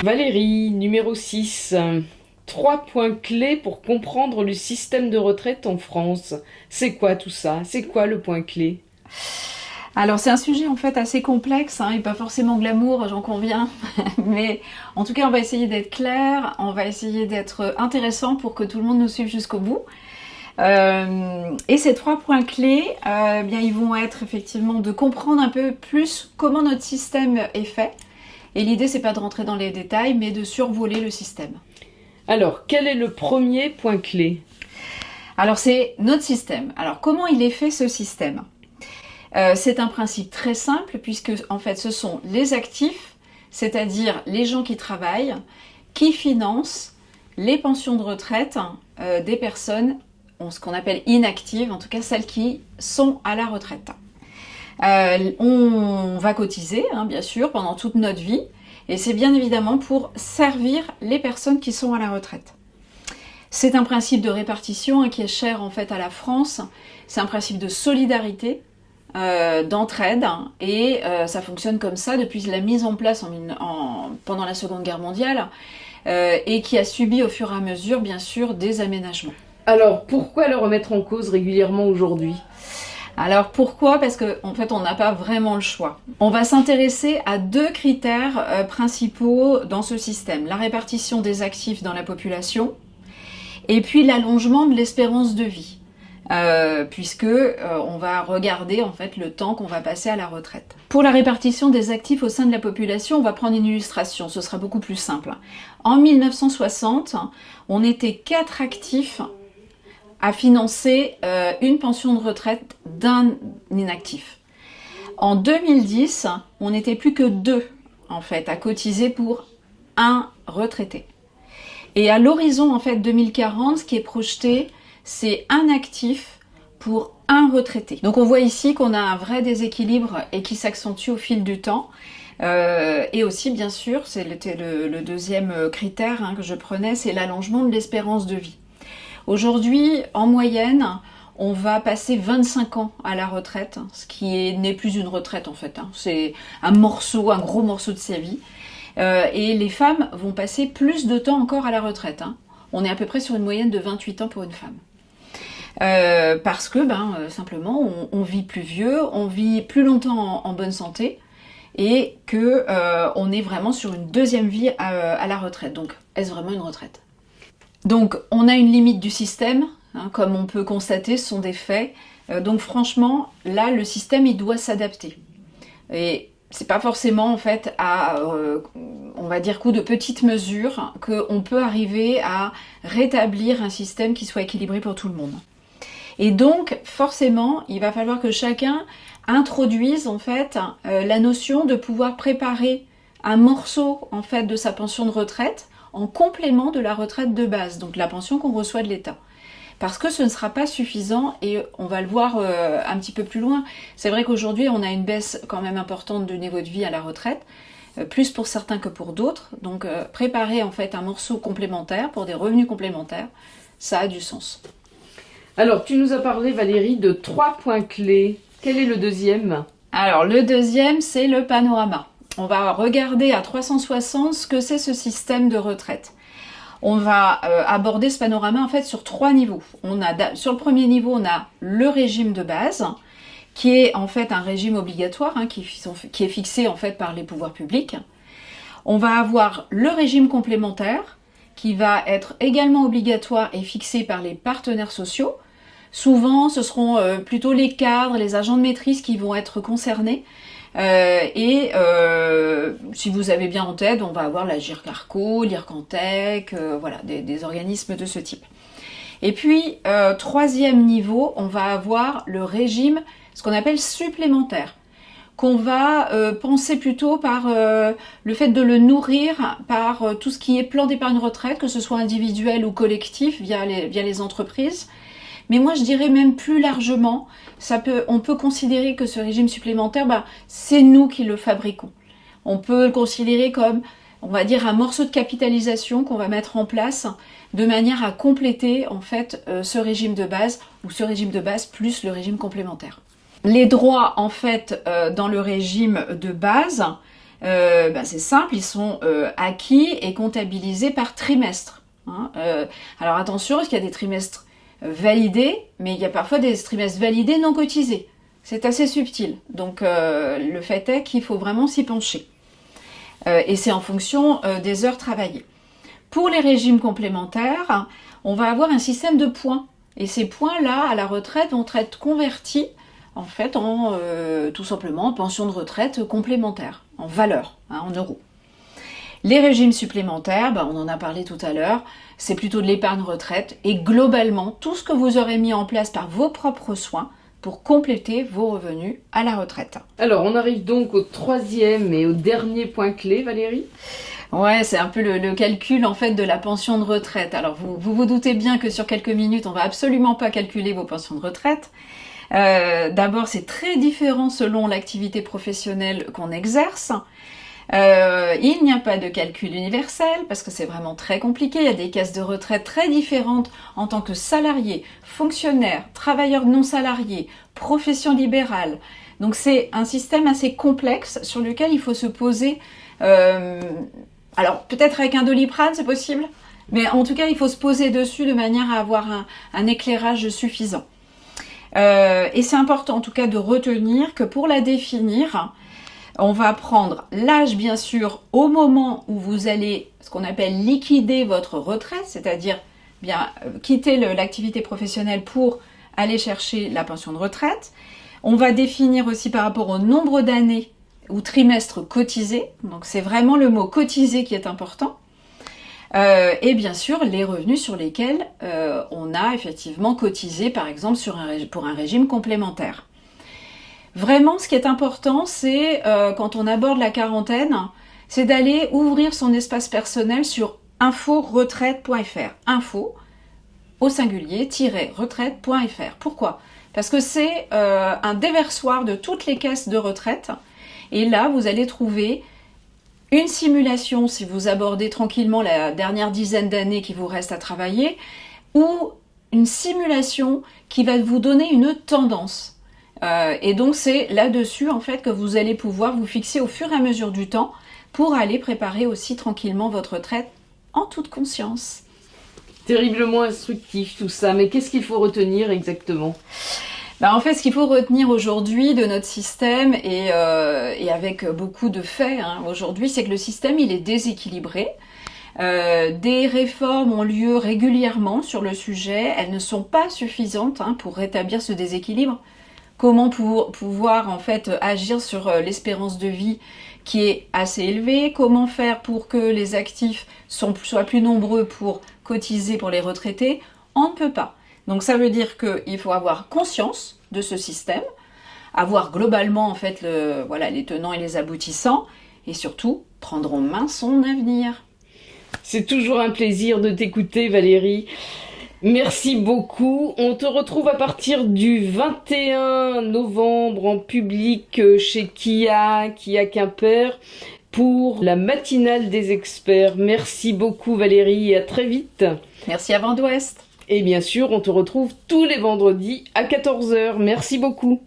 Valérie, numéro 6. 3 points clés pour comprendre le système de retraite en France. C'est quoi tout ça? C'est quoi le point clé? Alors c'est un sujet en fait assez complexe, et pas forcément glamour, j'en conviens, mais en tout cas on va essayer d'être clair, on va essayer d'être intéressant pour que tout le monde nous suive jusqu'au bout. Et ces 3 points clés, bien ils vont être effectivement de comprendre un peu plus comment notre système est fait. Et l'idée c'est pas de rentrer dans les détails, mais de survoler le système. Alors, quel est le premier point clé? Alors c'est notre système. Alors comment il est fait ce système? C'est un principe très simple puisque en fait ce sont les actifs, c'est-à-dire les gens qui travaillent, qui financent les pensions de retraite des personnes, ce qu'on appelle inactives, en tout cas celles qui sont à la retraite. On va cotiser, bien sûr, pendant toute notre vie, et c'est bien évidemment pour servir les personnes qui sont à la retraite. C'est un principe de répartition qui est cher en fait à la France, c'est un principe de solidarité, d'entraide, et ça fonctionne comme ça depuis la mise en place pendant la Seconde Guerre mondiale, et qui a subi au fur et à mesure, bien sûr, des aménagements. Alors, pourquoi le remettre en cause régulièrement aujourd'hui? Alors pourquoi? Parce qu'en fait on n'a pas vraiment le choix. On va s'intéresser à 2 critères principaux dans ce système. La répartition des actifs dans la population et puis l'allongement de l'espérance de vie. Puisque on va regarder en fait le temps qu'on va passer à la retraite. Pour la répartition des actifs au sein de la population, on va prendre une illustration, ce sera beaucoup plus simple. En 1960, on était 4 actifs à financer une pension de retraite d'un inactif. En 2010, on n'était plus que 2 en fait à cotiser pour un retraité. Et à l'horizon en fait 2040, ce qui est projeté, c'est un actif pour un retraité. Donc on voit ici qu'on a un vrai déséquilibre et qui s'accentue au fil du temps. Et aussi bien sûr, c'était le deuxième critère que je prenais, c'est l'allongement de l'espérance de vie. Aujourd'hui, en moyenne, on va passer 25 ans à la retraite, ce qui n'est plus une retraite en fait, c'est un gros morceau de sa vie. Et les femmes vont passer plus de temps encore à la retraite. On est à peu près sur une moyenne de 28 ans pour une femme. Parce que simplement on vit plus vieux, on vit plus longtemps en bonne santé, et que on est vraiment sur une deuxième vie à la retraite. Donc est-ce vraiment une retraite? Donc on a une limite du système, comme on peut constater, ce sont des faits. Donc franchement, là le système il doit s'adapter. Et c'est pas forcément en fait à, on va dire, coup de petites mesures qu'on peut arriver à rétablir un système qui soit équilibré pour tout le monde. Et donc forcément, il va falloir que chacun introduise en fait la notion de pouvoir préparer un morceau en fait de sa pension de retraite en complément de la retraite de base, donc la pension qu'on reçoit de l'État. Parce que ce ne sera pas suffisant, et on va le voir un petit peu plus loin. C'est vrai qu'aujourd'hui, on a une baisse quand même importante du niveau de vie à la retraite, plus pour certains que pour d'autres. Donc préparer en fait un morceau complémentaire pour des revenus complémentaires, ça a du sens. Alors, tu nous as parlé, Valérie, de 3 points clés. Quel est le deuxième? Alors le deuxième, c'est le panorama. On va regarder à 360 ce que c'est ce système de retraite. On va aborder ce panorama en fait sur 3 niveaux. Sur le premier niveau, on a le régime de base, qui est en fait un régime obligatoire, qui est fixé en fait par les pouvoirs publics. On va avoir le régime complémentaire, qui va être également obligatoire et fixé par les partenaires sociaux. Souvent, ce seront plutôt les cadres, les agents de maîtrise qui vont être concernés. Si vous avez bien en tête, on va avoir la GIRC-ARCO, l'IRCANTEC, voilà, des organismes de ce type. Et puis, troisième niveau, on va avoir le régime, ce qu'on appelle supplémentaire, qu'on va penser plutôt par le fait de le nourrir par tout ce qui est plan d'épargne retraite, que ce soit individuel ou collectif via les entreprises. Mais moi je dirais même plus largement, on peut considérer que ce régime supplémentaire, c'est nous qui le fabriquons. On peut le considérer comme, on va dire, un morceau de capitalisation qu'on va mettre en place de manière à compléter en fait ce régime de base, ou ce régime de base plus le régime complémentaire. Les droits en fait dans le régime de base, C'est simple, ils sont acquis et comptabilisés par trimestre. Hein. Alors attention, parce qu'il y a des trimestres validés, mais il y a parfois des trimestres validés non cotisés. C'est assez subtil. Donc le fait est qu'il faut vraiment s'y pencher. Et c'est en fonction des heures travaillées. Pour les régimes complémentaires, on va avoir un système de points. Et ces points-là, à la retraite, vont être convertis en fait en tout simplement pension de retraite complémentaire, en valeur, hein, en euros. Les régimes supplémentaires, on en a parlé tout à l'heure, c'est plutôt de l'épargne retraite et globalement tout ce que vous aurez mis en place par vos propres soins pour compléter vos revenus à la retraite. Alors on arrive donc au troisième et au dernier point clé, Valérie. Ouais, c'est un peu le calcul en fait de la pension de retraite. Alors vous doutez bien que sur quelques minutes, on va absolument pas calculer vos pensions de retraite. D'abord, c'est très différent selon l'activité professionnelle qu'on exerce. Il n'y a pas de calcul universel parce que c'est vraiment très compliqué. Il y a des caisses de retraite très différentes en tant que salarié, fonctionnaire, travailleur non salarié, profession libérale. Donc c'est un système assez complexe sur lequel il faut se poser. Alors peut-être avec un Doliprane, c'est possible, mais en tout cas il faut se poser dessus de manière à avoir un éclairage suffisant. Et c'est important en tout cas de retenir que pour la définir, on va prendre l'âge bien sûr au moment où vous allez ce qu'on appelle liquider votre retraite, c'est-à-dire quitter l'activité professionnelle pour aller chercher la pension de retraite. On va définir aussi par rapport au nombre d'années ou trimestres cotisés, donc c'est vraiment le mot cotisé qui est important. Et bien sûr les revenus sur lesquels on a effectivement cotisé par exemple pour un régime complémentaire. Vraiment ce qui est important c'est quand on aborde la quarantaine, c'est d'aller ouvrir son espace personnel sur info-retraite.fr. Info au singulier -retraite.fr. Pourquoi ? Parce que c'est un déversoir de toutes les caisses de retraite et là vous allez trouver une simulation si vous abordez tranquillement la dernière dizaine d'années qui vous reste à travailler, ou une simulation qui va vous donner une tendance. Et donc c'est là-dessus en fait que vous allez pouvoir vous fixer au fur et à mesure du temps pour aller préparer aussi tranquillement votre retraite en toute conscience. Terriblement instructif tout ça, mais qu'est-ce qu'il faut retenir exactement ? En fait, ce qu'il faut retenir aujourd'hui de notre système, et avec beaucoup de faits aujourd'hui, c'est que le système il est déséquilibré. Des réformes ont lieu régulièrement sur le sujet, elles ne sont pas suffisantes pour rétablir ce déséquilibre. Comment pouvoir en fait agir sur l'espérance de vie qui est assez élevée, comment faire pour que les actifs soient plus nombreux pour cotiser pour les retraités, on ne peut pas. Donc ça veut dire qu'il faut avoir conscience de ce système, avoir globalement en fait les tenants et les aboutissants, et surtout prendre en main son avenir. C'est toujours un plaisir de t'écouter Valérie. Merci beaucoup. On te retrouve à partir du 21 novembre en public chez Kia Quimper pour la matinale des experts. Merci beaucoup Valérie et à très vite. Merci à Vent d'Ouest. Et bien sûr, on te retrouve tous les vendredis à 14h. Merci beaucoup.